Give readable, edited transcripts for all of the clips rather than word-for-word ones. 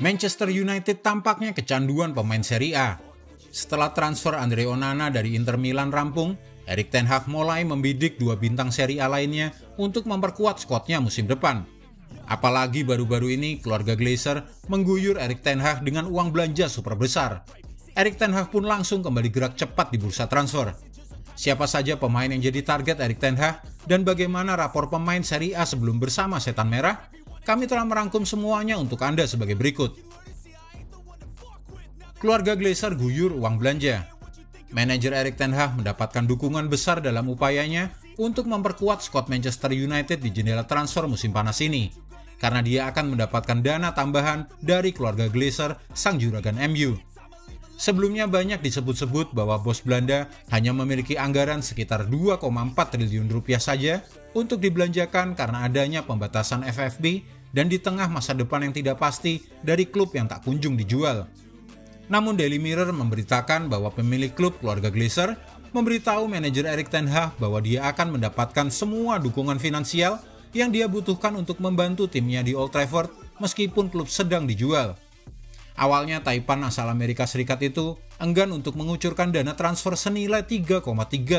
Manchester United tampaknya kecanduan pemain Serie A. Setelah transfer Andre Onana dari Inter Milan rampung, Erik ten Hag mulai membidik dua bintang Serie A lainnya untuk memperkuat skuadnya musim depan. Apalagi baru-baru ini keluarga Glazer mengguyur Erik ten Hag dengan uang belanja super besar. Erik ten Hag pun langsung kembali gerak cepat di bursa transfer. Siapa saja pemain yang jadi target Erik ten Hag dan bagaimana rapor pemain Serie A sebelum bersama Setan Merah? Kami telah merangkum semuanya untuk Anda sebagai berikut. Keluarga Glazer guyur uang belanja. Manajer Erik ten Hag mendapatkan dukungan besar dalam upayanya untuk memperkuat skuad Manchester United di jendela transfer musim panas ini, karena dia akan mendapatkan dana tambahan dari keluarga Glazer, sang juragan MU. Sebelumnya banyak disebut-sebut bahwa bos Belanda hanya memiliki anggaran sekitar 2,4 triliun rupiah saja untuk dibelanjakan karena adanya pembatasan FFP dan di tengah masa depan yang tidak pasti dari klub yang tak kunjung dijual. Namun Daily Mirror memberitakan bahwa pemilik klub keluarga Glazer memberitahu manajer Erik ten Hag bahwa dia akan mendapatkan semua dukungan finansial yang dia butuhkan untuk membantu timnya di Old Trafford meskipun klub sedang dijual. Awalnya Taipan asal Amerika Serikat itu enggan untuk mengucurkan dana transfer senilai 3,3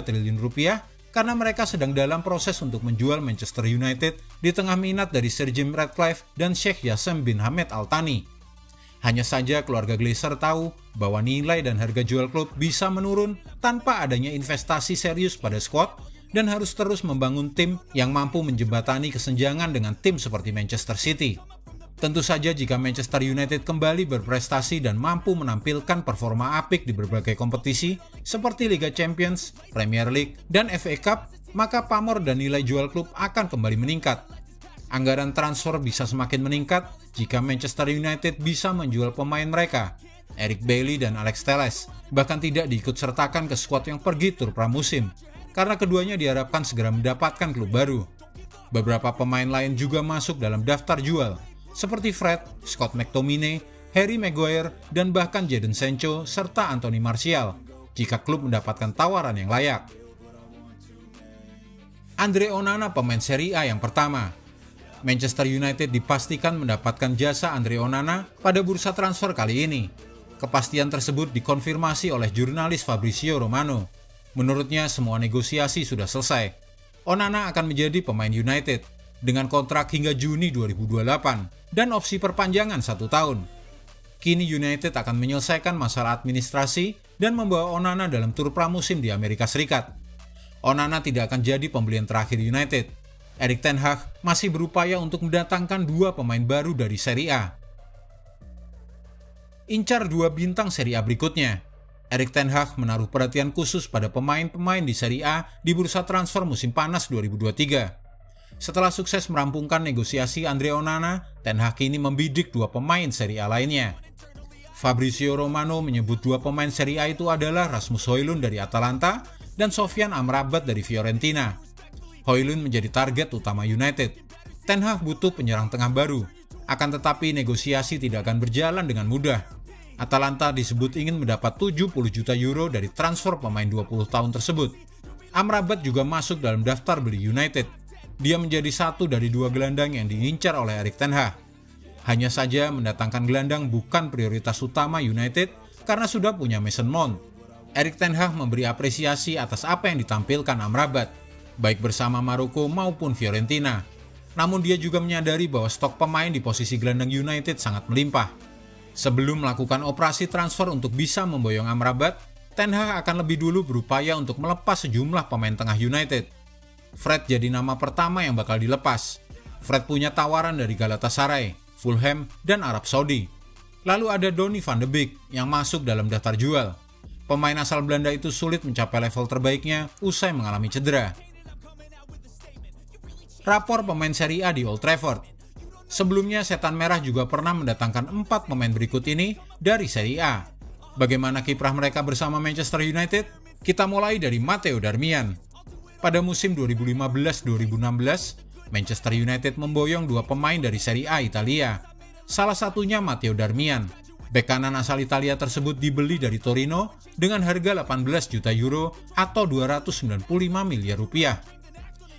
triliun rupiah karena mereka sedang dalam proses untuk menjual Manchester United di tengah minat dari Sir Jim Ratcliffe dan Sheikh Yassim bin Hamad Al Thani. Hanya saja keluarga Glazer tahu bahwa nilai dan harga jual klub bisa menurun tanpa adanya investasi serius pada skuad dan harus terus membangun tim yang mampu menjembatani kesenjangan dengan tim seperti Manchester City. Tentu saja jika Manchester United kembali berprestasi dan mampu menampilkan performa apik di berbagai kompetisi seperti Liga Champions, Premier League, dan FA Cup, maka pamor dan nilai jual klub akan kembali meningkat. Anggaran transfer bisa semakin meningkat jika Manchester United bisa menjual pemain mereka, Eric Bailly dan Alex Telles, bahkan tidak diikutsertakan ke skuad yang pergi tur pramusim, karena keduanya diharapkan segera mendapatkan klub baru. Beberapa pemain lain juga masuk dalam daftar jual, seperti Fred, Scott McTominay, Harry Maguire, dan bahkan Jadon Sancho serta Anthony Martial, jika klub mendapatkan tawaran yang layak. Andre Onana pemain Serie A yang pertama. Manchester United dipastikan mendapatkan jasa Andre Onana pada bursa transfer kali ini. Kepastian tersebut dikonfirmasi oleh jurnalis Fabrizio Romano. Menurutnya semua negosiasi sudah selesai. Onana akan menjadi pemain United dengan kontrak hingga Juni 2028 dan opsi perpanjangan 1 tahun. Kini United akan menyelesaikan masalah administrasi dan membawa Onana dalam tur pramusim di Amerika Serikat. Onana tidak akan jadi pembelian terakhir United. Erik ten Hag masih berupaya untuk mendatangkan 2 pemain baru dari Serie A. Incar 2 bintang Serie A berikutnya. Erik ten Hag menaruh perhatian khusus pada pemain-pemain di Serie A di bursa transfer musim panas 2023. Setelah sukses merampungkan negosiasi Andre Onana, ten Hag kini membidik 2 pemain Serie A lainnya. Fabrizio Romano menyebut 2 pemain Serie A itu adalah Rasmus Højlund dari Atalanta dan Sofyan Amrabat dari Fiorentina. Højlund menjadi target utama United. Ten Hag butuh penyerang tengah baru, akan tetapi negosiasi tidak akan berjalan dengan mudah. Atalanta disebut ingin mendapat 70 juta euro dari transfer pemain 20 tahun tersebut. Amrabat juga masuk dalam daftar beli United. Dia menjadi satu dari 2 gelandang yang diincar oleh Erik ten Hag. Hanya saja mendatangkan gelandang bukan prioritas utama United karena sudah punya Mason Mount. Erik ten Hag memberi apresiasi atas apa yang ditampilkan Amrabat, baik bersama Maroko maupun Fiorentina. Namun dia juga menyadari bahwa stok pemain di posisi gelandang United sangat melimpah. Sebelum melakukan operasi transfer untuk bisa memboyong Amrabat, ten Hag akan lebih dulu berupaya untuk melepas sejumlah pemain tengah United. Fred jadi nama pertama yang bakal dilepas. Fred punya tawaran dari Galatasaray, Fulham, dan Arab Saudi. Lalu ada Donny van de Beek yang masuk dalam daftar jual. Pemain asal Belanda itu sulit mencapai level terbaiknya usai mengalami cedera. Rapor pemain Serie A di Old Trafford. Sebelumnya Setan Merah juga pernah mendatangkan 4 pemain berikut ini dari Serie A. Bagaimana kiprah mereka bersama Manchester United? Kita mulai dari Matteo Darmian. Pada musim 2015-2016, Manchester United memboyong 2 pemain dari Serie A Italia. Salah satunya Matteo Darmian. Bek kanan asal Italia tersebut dibeli dari Torino dengan harga 18 juta euro atau 295 miliar rupiah.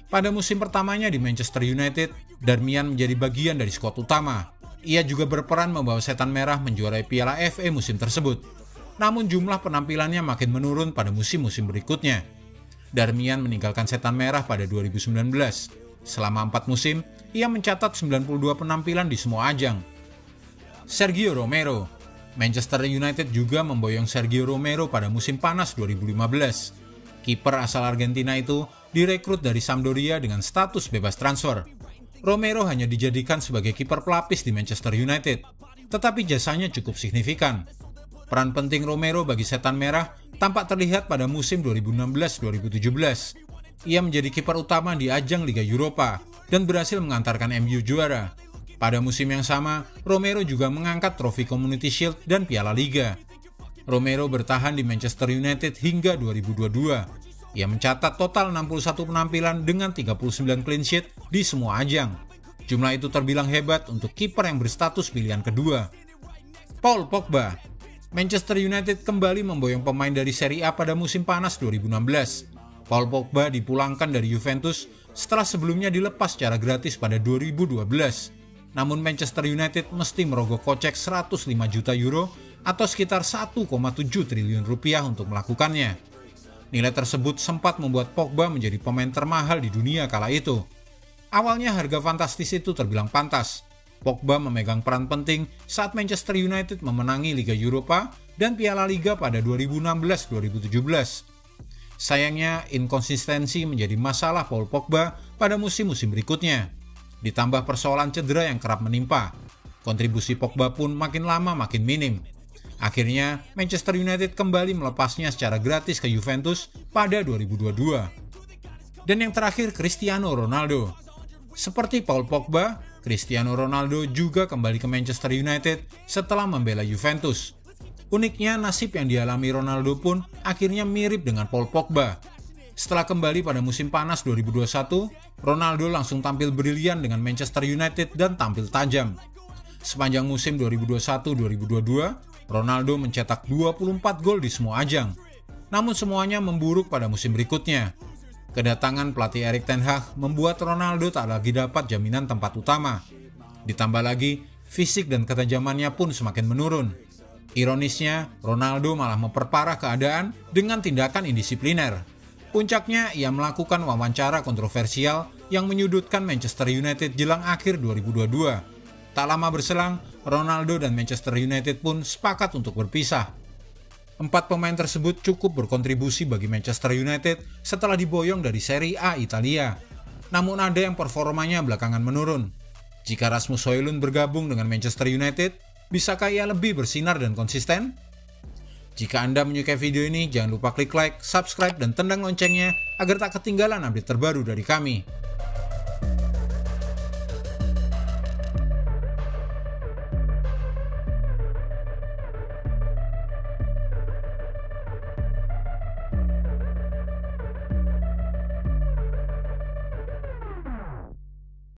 Pada musim pertamanya di Manchester United, Darmian menjadi bagian dari skuad utama. Ia juga berperan membawa Setan Merah menjuarai Piala FA musim tersebut. Namun jumlah penampilannya makin menurun pada musim-musim berikutnya. Darmian meninggalkan Setan Merah pada 2019. Selama 4 musim, ia mencatat 92 penampilan di semua ajang. Sergio Romero. Manchester United juga memboyong Sergio Romero pada musim panas 2015. Kiper asal Argentina itu direkrut dari Sampdoria dengan status bebas transfer. Romero hanya dijadikan sebagai kiper pelapis di Manchester United, tetapi jasanya cukup signifikan. Peran penting Romero bagi Setan Merah tampak terlihat pada musim 2016-2017. Ia menjadi kiper utama di ajang Liga Eropa dan berhasil mengantarkan MU juara. Pada musim yang sama, Romero juga mengangkat trofi Community Shield dan Piala Liga. Romero bertahan di Manchester United hingga 2022. Ia mencatat total 61 penampilan dengan 39 clean sheet di semua ajang. Jumlah itu terbilang hebat untuk kiper yang berstatus pilihan kedua. Paul Pogba. Manchester United kembali memboyong pemain dari Serie A pada musim panas 2016. Paul Pogba dipulangkan dari Juventus setelah sebelumnya dilepas secara gratis pada 2012. Namun Manchester United mesti merogoh kocek 105 juta euro atau sekitar 1,7 triliun rupiah untuk melakukannya. Nilai tersebut sempat membuat Pogba menjadi pemain termahal di dunia kala itu. Awalnya harga fantastis itu terbilang pantas. Pogba memegang peran penting saat Manchester United memenangi Liga Eropa dan Piala Liga pada 2016-2017. Sayangnya, inkonsistensi menjadi masalah Paul Pogba pada musim-musim berikutnya. Ditambah persoalan cedera yang kerap menimpa. Kontribusi Pogba pun makin lama makin minim. Akhirnya, Manchester United kembali melepasnya secara gratis ke Juventus pada 2022. Dan yang terakhir, Cristiano Ronaldo. Seperti Paul Pogba, Cristiano Ronaldo juga kembali ke Manchester United setelah membela Juventus. Uniknya, nasib yang dialami Ronaldo pun akhirnya mirip dengan Paul Pogba. Setelah kembali pada musim panas 2021, Ronaldo langsung tampil brilian dengan Manchester United dan tampil tajam. Sepanjang musim 2021-2022, Ronaldo mencetak 24 gol di semua ajang. Namun semuanya memburuk pada musim berikutnya. Kedatangan pelatih Erik ten Hag membuat Ronaldo tak lagi dapat jaminan tempat utama. Ditambah lagi, fisik dan ketajamannya pun semakin menurun. Ironisnya, Ronaldo malah memperparah keadaan dengan tindakan indisipliner. Puncaknya, ia melakukan wawancara kontroversial yang menyudutkan Manchester United jelang akhir 2022. Tak lama berselang, Ronaldo dan Manchester United pun sepakat untuk berpisah. 4 pemain tersebut cukup berkontribusi bagi Manchester United setelah diboyong dari Serie A Italia. Namun ada yang performanya belakangan menurun. Jika Rasmus Højlund bergabung dengan Manchester United, bisakah ia lebih bersinar dan konsisten? Jika Anda menyukai video ini, jangan lupa klik like, subscribe, dan tendang loncengnya agar tak ketinggalan update terbaru dari kami.